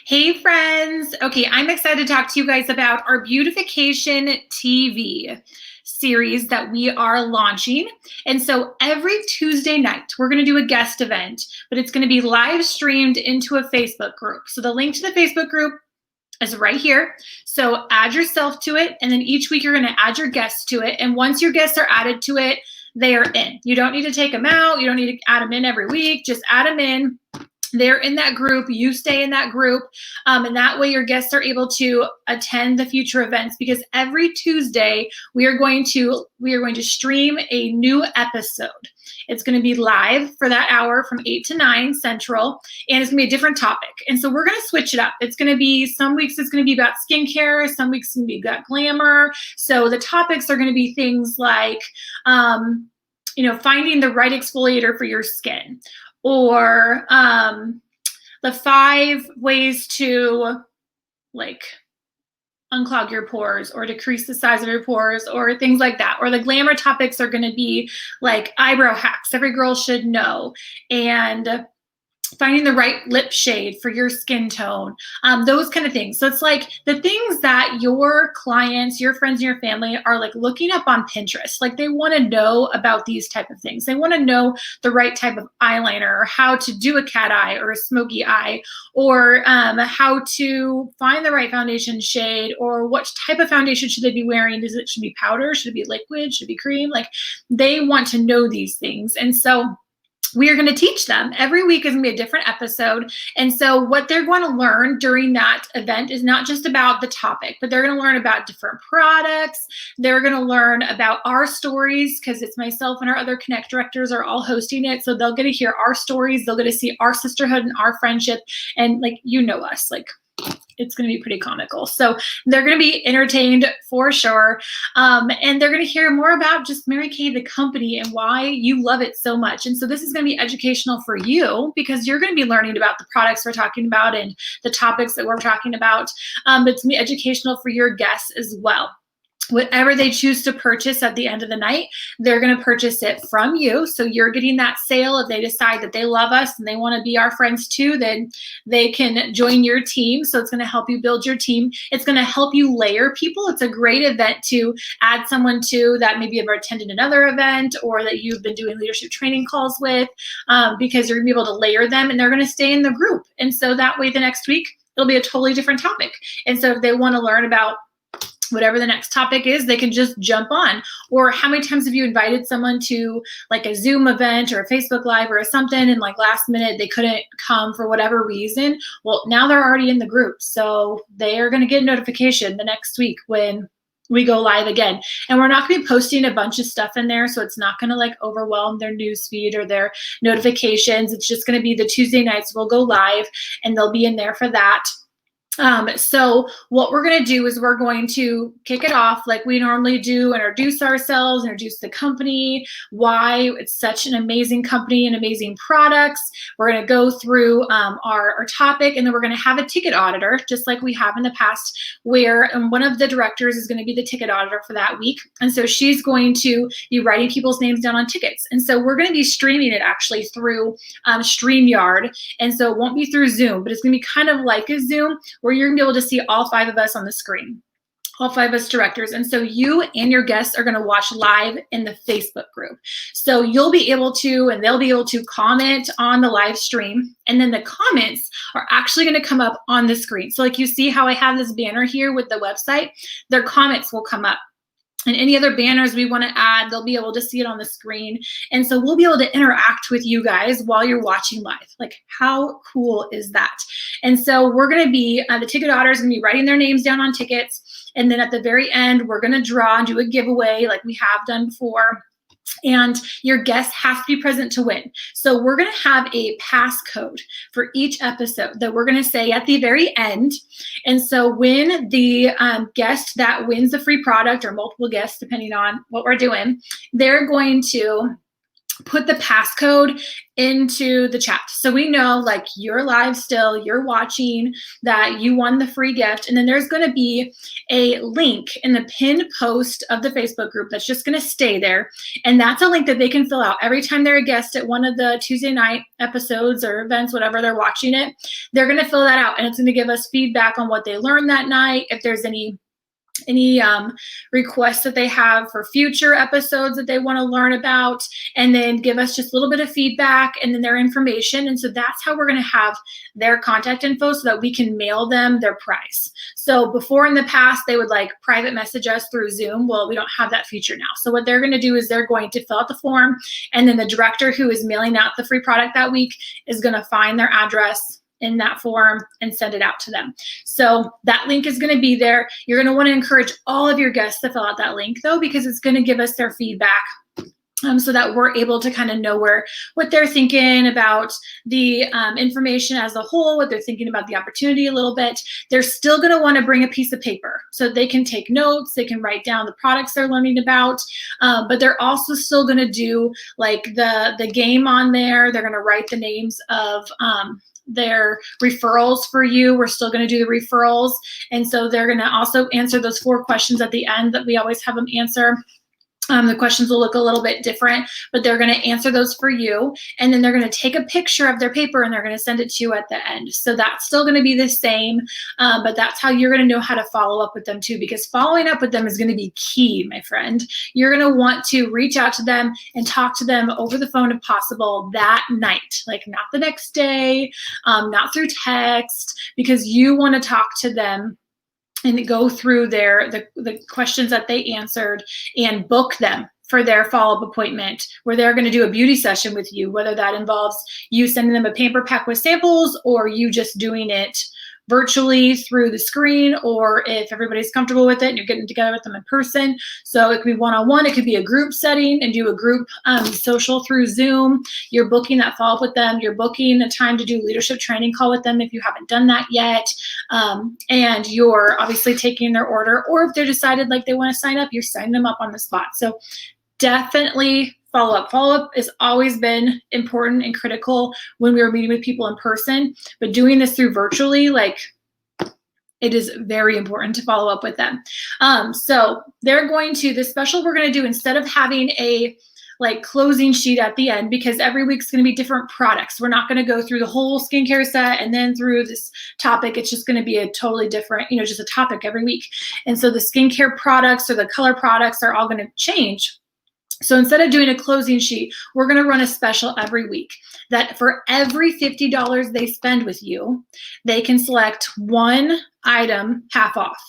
Hey friends. Okay, I'm excited to talk to you guys about our Beautification TV series that we are launching. And so every Tuesday night, we're going to do a guest event, but it's going to be live streamed into a Facebook group. So the link to the Facebook group is right here. So add yourself to it, and then each week you're going to add your guests to it. And once your guests are added to it, they are in. You don't need to take them out. You don't need to add them in every week. Just add them in. They're in that group, you stay in that group, and that way your guests are able to attend the future events, because every Tuesday we are going to stream a new episode. It's going to be live for that hour from 8 to 9 Central, and it's going to be a different topic. And so we're going to switch it up. It's going to be, some weeks it's going to be about skincare, some weeks it's going to be about glamour. So the topics are going to be things like, finding the right exfoliator for your skin, or the 5 ways to unclog your pores or decrease the size of your pores, or things like that. Or the glamour topics are going to be like eyebrow hacks every girl should know, and finding the right lip shade for your skin tone, those kind of things. So it's like the things that your clients, your friends, and your family are like looking up on Pinterest. Like they want to know about these type of things. They want to know the right type of eyeliner, or how to do a cat eye or a smoky eye, or how to find the right foundation shade, or what type of foundation should they be wearing. Should it be powder? Should it be liquid? Should it be cream? Like they want to know these things. And so we are going to teach them. Every week is going to be a different episode. And so what they're going to learn during that event is not just about the topic, but they're going to learn about different products. They're going to learn about our stories, because it's myself and our other Connect directors are all hosting it. So they'll get to hear our stories. They'll get to see our sisterhood and our friendship. And us, it's going to be pretty comical. So they're going to be entertained for sure. And they're going to hear more about just Mary Kay, the company, and why you love it so much. And so this is going to be educational for you, because you're going to be learning about the products we're talking about and the topics that we're talking about. But it's going to be educational for your guests as well. Whatever they choose to purchase at the end of the night, they're going to purchase it from you. So you're getting that sale. If they decide that they love us and they want to be our friends too, then they can join your team. So it's going to help you build your team. It's going to help you layer people. It's a great event to add someone to that maybe have attended another event, or that you've been doing leadership training calls with, because you're going to be able to layer them, and they're going to stay in the group. And so that way the next week, it'll be a totally different topic. And so if they want to learn about whatever the next topic is, they can just jump on. Or how many times have you invited someone to a Zoom event or a Facebook Live or something, and last minute they couldn't come for whatever reason? Well, now they're already in the group. So they are going to get a notification the next week when we go live again. And we're not going to be posting a bunch of stuff in there, so it's not going to overwhelm their newsfeed or their notifications. It's just going to be the Tuesday nights we'll go live, and they'll be in there for that. So what we're going to do is we're going to kick it off like we normally do, introduce ourselves, introduce the company, why it's such an amazing company and amazing products. We're going to go through our topic, and then we're going to have a ticket auditor, just like we have in the past, where one of the directors is going to be the ticket auditor for that week. And so she's going to be writing people's names down on tickets. And so we're going to be streaming it actually through StreamYard. And so it won't be through Zoom, but it's going to be kind of like a Zoom, where you're going to be able to see all 5 of us on the screen, all 5 of us directors. And so you and your guests are going to watch live in the Facebook group. So you'll be able to, and they'll be able to comment on the live stream. And then the comments are actually going to come up on the screen. So you see how I have this banner here with the website, their comments will come up. And any other banners we want to add, they'll be able to see it on the screen. And so we'll be able to interact with you guys while you're watching live. How cool is that? And so we're going to be, the ticket auditors are going to be writing their names down on tickets. And then at the very end, we're going to draw and do a giveaway like we have done before. And your guest has to be present to win. So we're going to have a passcode for each episode that we're going to say at the very end. And so when the guest that wins the free product, or multiple guests, depending on what we're doing, they're going to put the passcode into the chat. So we know like you're live still, you're watching, that you won the free gift. And then there's going to be a link in the pinned post of the Facebook group that's just going to stay there. And that's a link that they can fill out every time they're a guest at one of the Tuesday night episodes or events, whatever they're watching it. They're going to fill that out, and it's going to give us feedback on what they learned that night, if there's any requests that they have for future episodes that they want to learn about, and then give us just a little bit of feedback and then their information. And so that's how we're going to have their contact info so that we can mail them their prize. So before in the past, they would like private message us through Zoom. Well, we don't have that feature now. So what they're going to do is they're going to fill out the form, and then the director who is mailing out the free product that week is going to find their address in that form and send it out to them. So that link is going to be there. You're going to want to encourage all of your guests to fill out that link though, because it's going to give us their feedback so that we're able to kind of know what they're thinking about the information as a whole, what they're thinking about the opportunity a little bit. They're still going to want to bring a piece of paper so they can take notes, they can write down the products they're learning about, but they're also still going to do like the game on there. They're going to write the names of their referrals for you. We're still going to do the referrals. And so they're going to also answer those 4 questions at the end that we always have them answer. The questions will look a little bit different, but they're going to answer those for you. And then they're going to take a picture of their paper and they're going to send it to you at the end. So that's still going to be the same, but that's how you're going to know how to follow up with them too, because following up with them is going to be key, my friend. You're going to want to reach out to them and talk to them over the phone if possible that night, like not the next day, not through text, because you want to talk to them and go through the questions that they answered and book them for their follow-up appointment where they're going to do a beauty session with you, whether that involves you sending them a pamper pack with samples or you just doing it virtually through the screen, or if everybody's comfortable with it and you're getting together with them in person. So it could be one-on-one, it could be a group setting and do a group social through Zoom. You're booking that follow-up with them. You're booking a time to do leadership training call with them if you haven't done that yet. And you're obviously taking their order, or if they're decided like they want to sign up, you're signing them up on the spot. So definitely follow up. Follow up has always been important and critical when we were meeting with people in person, but doing this through virtually, like it is very important to follow up with them. So they're going to, the special we're going to do, instead of having a like closing sheet at the end, because every week's going to be different products. We're not going to go through the whole skincare set and then through this topic. It's just going to be a totally different, just a topic every week. And so the skincare products or the color products are all going to change. So instead of doing a closing sheet, we're going to run a special every week that for every $50 they spend with you, they can select one item half off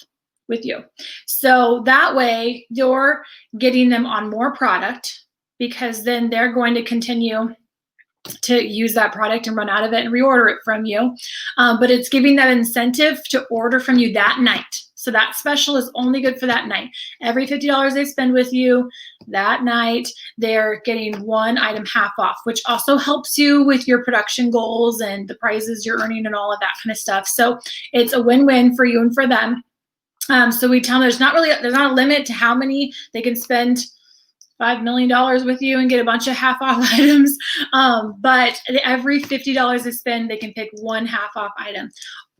with you. So that way you're getting them on more product, because then they're going to continue to use that product and run out of it and reorder it from you. But it's giving that incentive to order from you that night. So that special is only good for that night. Every $50 they spend with you that night, they're getting one item half off, which also helps you with your production goals and the prizes you're earning and all of that kind of stuff. So it's a win-win for you and for them. So we tell them there's not a limit to how many they can spend $5 million with you and get a bunch of half off items. But every $50 they spend, they can pick one half off item.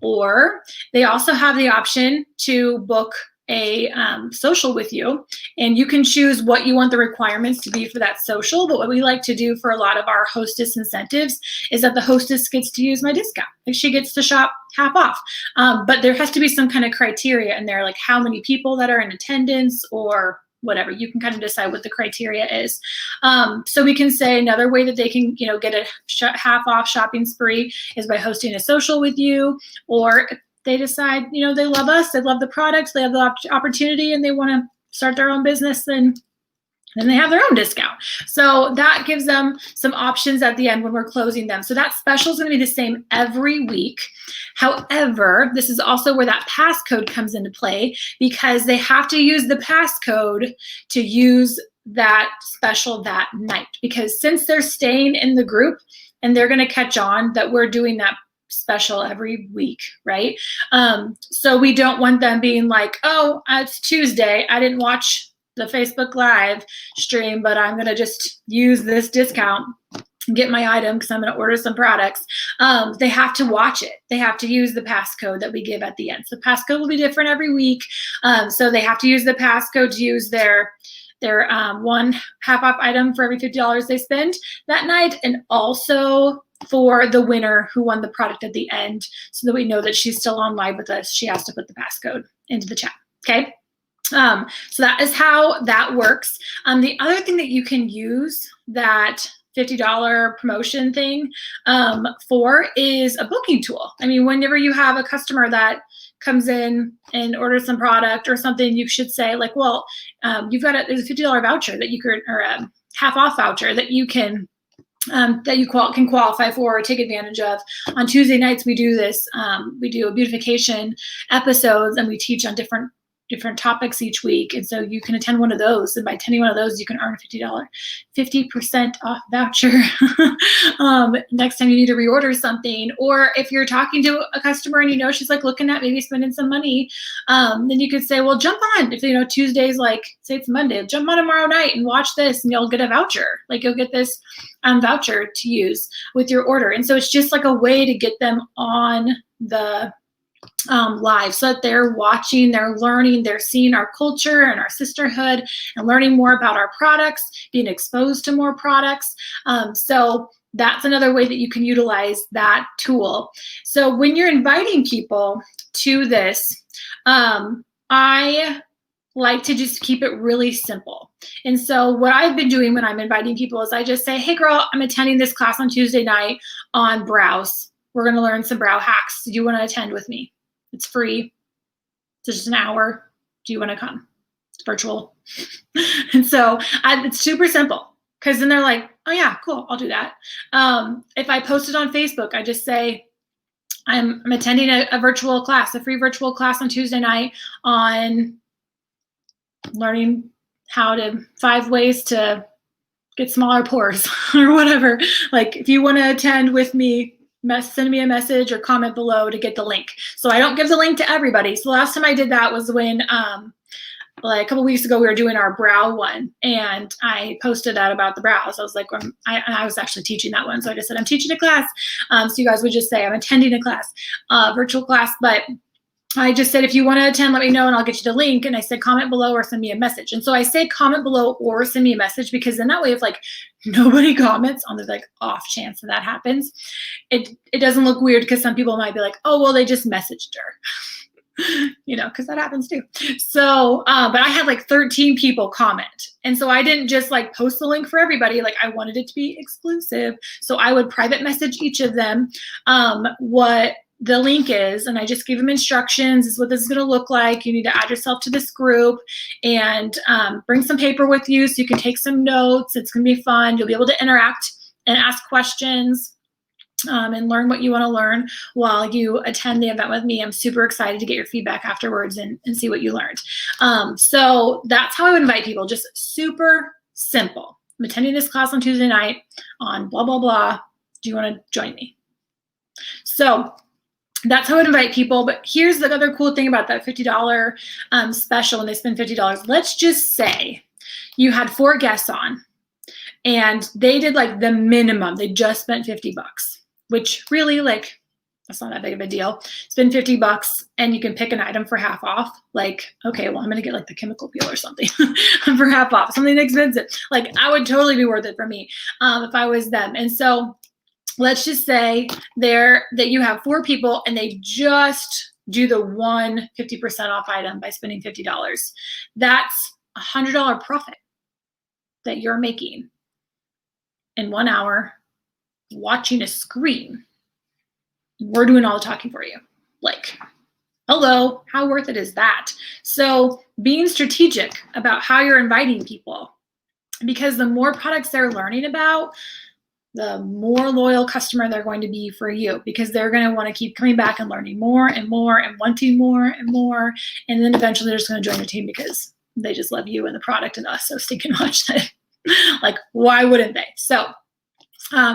Or they also have the option to book a social with you, and you can choose what you want the requirements to be for that social. But what we like to do for a lot of our hostess incentives is that the hostess gets to use my discount. Like she gets to shop half off. But there has to be some kind of criteria in there, like how many people that are in attendance or whatever. You can kind of decide what the criteria is. So we can say another way that they can, get a half off shopping spree is by hosting a social with you, or if they decide, they love us, they love the products, they have the opportunity and they want to start their own business, then they have their own discount. So that gives them some options at the end when we're closing them. So that special is going to be the same every week. However, this is also where that passcode comes into play, because they have to use the passcode to use that special that night. Because since they're staying in the group and they're going to catch on that we're doing that special every week, right? So we don't want them being like, oh, it's Tuesday, I didn't watch the Facebook Live stream, but I'm going to just use this discount and get my item because I'm going to order some products. They have to watch it. They have to use the passcode that we give at the end. So the passcode will be different every week. So they have to use the passcode to use their one half off item for every $50 they spend that night, and also for the winner who won the product at the end, so that we know that she's still on live with us. She has to put the passcode into the chat. Okay. So that is how that works. The other thing that you can use that $50 promotion thing for is a booking tool. I mean, whenever you have a customer that comes in and orders some product or something, you should say like, well, there's a $50 voucher that you could, or a half off voucher that you can can qualify for or take advantage of. On Tuesday nights, we do this. We do beautification episodes, and we teach on different topics each week. And so you can attend one of those. And by attending one of those, you can earn a 50% off voucher next time you need to reorder something. Or if you're talking to a customer and you know she's like looking at maybe spending some money, then you could say, well, jump on. If Tuesday's like, say it's Monday, jump on tomorrow night and watch this and you'll get a voucher. Like you'll get this voucher to use with your order. And so it's just like a way to get them on the live, so that they're watching, they're learning, they're seeing our culture and our sisterhood and learning more about our products, being exposed to more products. So that's another way that you can utilize that tool. So when you're inviting people to this, I like to just keep it really simple. And so what I've been doing when I'm inviting people is I just say, hey girl, I'm attending this class on Tuesday night on brows. We're going to learn some brow hacks. Do you want to attend with me? It's free. It's just an hour. Do you want to come? It's virtual. And so it's super simple, because then they're like, oh yeah, cool, I'll do that. If I post it on Facebook, I just say, I'm attending a virtual class, a free virtual class on Tuesday night on learning 5 ways to get smaller pores or whatever. Like if you want to attend with me, send me a message or comment below to get the link. So I don't give the link to everybody. So the last time I did that was when like a couple weeks ago we were doing our brow one, and I posted that about the brows. I was like, I was actually teaching that one. So I just said, I'm teaching a class. So you guys would just say, I'm attending a class, virtual class. But I just said, if you want to attend, let me know and I'll get you the link. And I said, comment below or send me a message. And so I say comment below or send me a message, because then that way if like nobody comments, on the like off chance that happens, it doesn't look weird, because some people might be like, oh, well, they just messaged her, because that happens too. So, but I had like 13 people comment. And so I didn't just like post the link for everybody. Like I wanted it to be exclusive. So I would private message each of them what the link is, and I just give them instructions. This is what this is going to look like. You need to add yourself to this group and bring some paper with you so you can take some notes. It's going to be fun. You'll be able to interact and ask questions and learn what you want to learn while you attend the event with me. I'm super excited to get your feedback afterwards and see what you learned. So that's how I would invite people, just super simple. I'm attending this class on Tuesday night on blah, blah, blah. Do you want to join me? So that's how I would invite people. But here's the other cool thing about that $50 special when they spend $50. Let's just say you had 4 guests on and they did like the minimum. They just spent $50, which really like, that's not that big of a deal. Spend $50 and you can pick an item for half off. Like, okay, well, I'm going to get like the chemical peel or something for half off, something expensive. Like I would totally be worth it for me if I was them. And so let's just say that you have 4 people and they just do the one 50% off item by spending $50. That's a $100 profit that you're making in 1 hour watching a screen. We're doing all the talking for you. Like, hello, how worth it is that? So being strategic about how you're inviting people, because the more products they're learning about, the more loyal customer they're going to be for you, because they're going to want to keep coming back and learning more and more and wanting more and more. And then eventually they're just going to join your team because they just love you and the product and us so stinking much that like, why wouldn't they? So,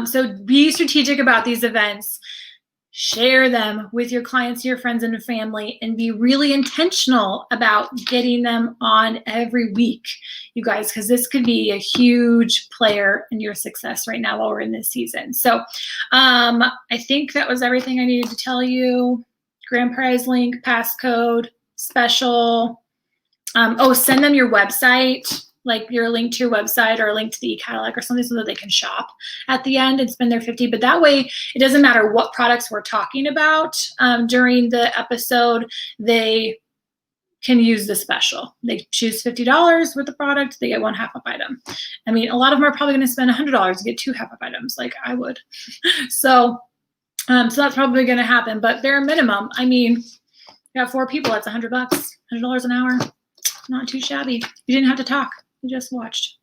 so be strategic about these events. share them with your clients, your friends, and family, and be really intentional about getting them on every week, you guys, because this could be a huge player in your success right now while we're in this season. So I think that was everything I needed to tell you. Grand prize link, passcode, special. Send them your website, like your link to your website or a link to the eCadillac or something, so that they can shop at the end and spend their $50. But that way, it doesn't matter what products we're talking about during the episode, they can use the special. They choose $50 worth of product, they get one half-off item. I mean, a lot of them are probably going to spend $100 to get two half-off items, like I would. So that's probably going to happen. But bare minimum, I mean, you have 4 people, that's $100, $100 an hour. Not too shabby. You didn't have to talk. You just watched.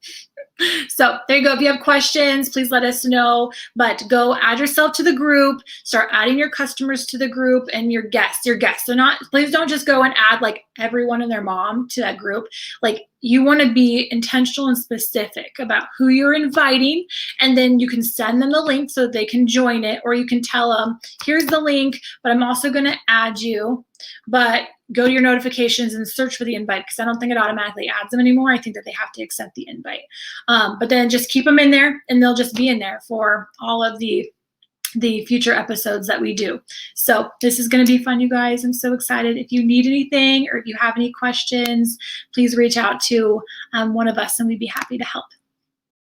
So there you go. If you have questions, please let us know. But go add yourself to the group. Start adding your customers to the group and your guests. They're not. Please don't just go and add like everyone and their mom to that group. Like, you want to be intentional and specific about who you're inviting, and then you can send them the link so that they can join it, or you can tell them, here's the link, but I'm also going to add you. But go to your notifications and search for the invite, because I don't think it automatically adds them anymore. I think that they have to accept the invite. But then just keep them in there, and they'll just be in there for all of the future episodes that we do. So this is going to be fun, you guys. I'm so excited. If you need anything or if you have any questions, please reach out to one of us and we'd be happy to help.